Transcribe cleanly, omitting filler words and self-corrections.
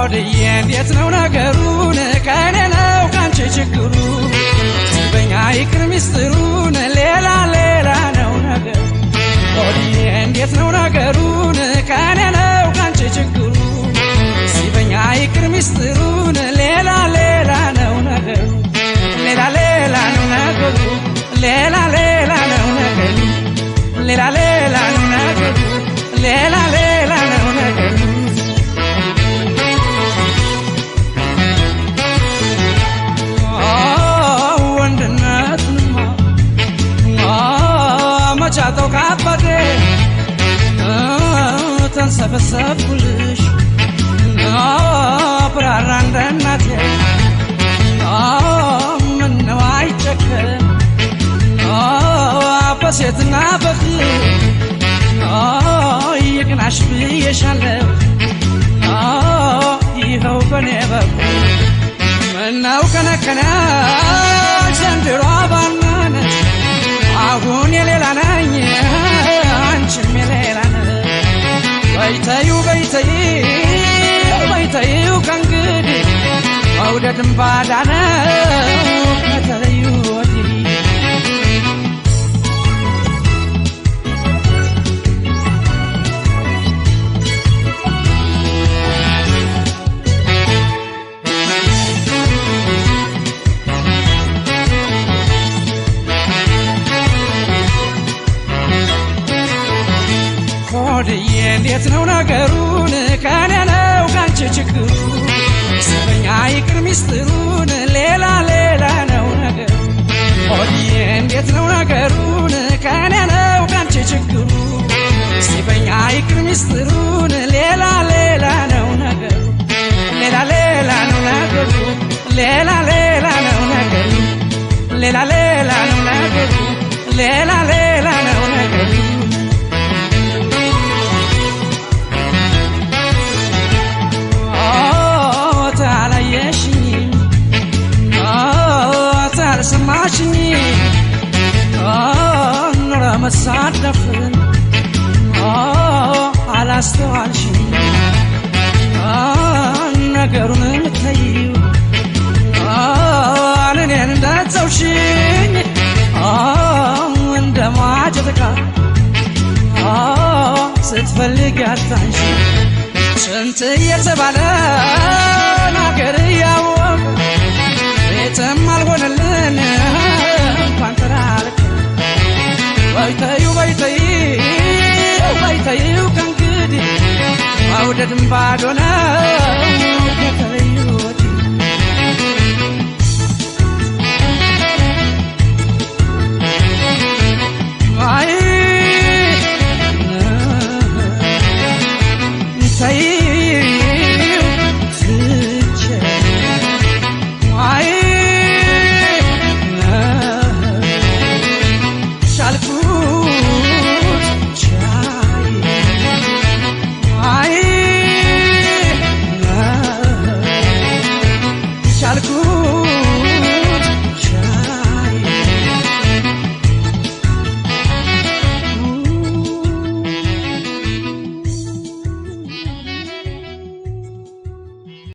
ሆድዬ እንዴት ነው ነገሩን ከኔ ነው ካንቺ ችግሩ ሲበኛ ይቅር ሚስጥሩን ሌላ ሌላ ነው ነገሩ ሆድዬ እንዴት ነው ነገሩን ከኔ ነው ካንቺ ችግሩ ሲበኛ ይቅር ሚስጥሩን ሌላ ሌላ ነው ነገሩ ሌላ ሌላ ነው ነገሩ ሌላ ሌላ ነው ነገሩ ሌላ ሌላ ነው ነገሩ ሌላ ሌላ ነው ነገሩ መቻተው ካባቴ ተንሰፈሰፍኩልሽ ብራራ እንደ እናቴ ምነው አይጨከን በሴትና በፍቅር ይቅናሽ ብዬሻለሁ ይኸው በኔ በኩል ምነው ከነከነሽ ዘንድሮ ባናነሽ አሁን የሌላ ነኝ አንቺም የሌላ ነሽ በይተዩ በይተዩ ከእንግዲህ መውደድም ባዳ ነው ከተለዩ ወዲህ ሆድዬ እንዴት ነው ነገሩን ከኔ ነው ካንቺ ችግሩ ሲበኛ ይቅር ሚስጥሩን ሌላ ሌላ ነው ነገሩ ሆድዬ እንዴት ነው ነገሩን ከኔ ነው ካንቺ ችግሩ ሲበኛ ይቅር ሚስጥሩን ሌላ ሌላ ነው ነገሩ ሌላ ሌላ ነው ነገሩ ሌላ ሌላ ነው ነገሩ ሌላ ሌላ ነው ነገሩ ሌላ ሌላ ነው ነገሩ ሰማሽኝ ኑረ መሳደፍን አላስተዋልሽኝ ነገሩን ምትይው እኔን እንዳትዘውሽኝ እንደ ማጀትካ ስትፈልግ ያታንሽ ስንት እየተባለ ነገር እያወቀ ቤትም አልሆነልን እንኳን ተራርቅ በይተዩ ከእንግዲህ መውደድም ባዶ ነው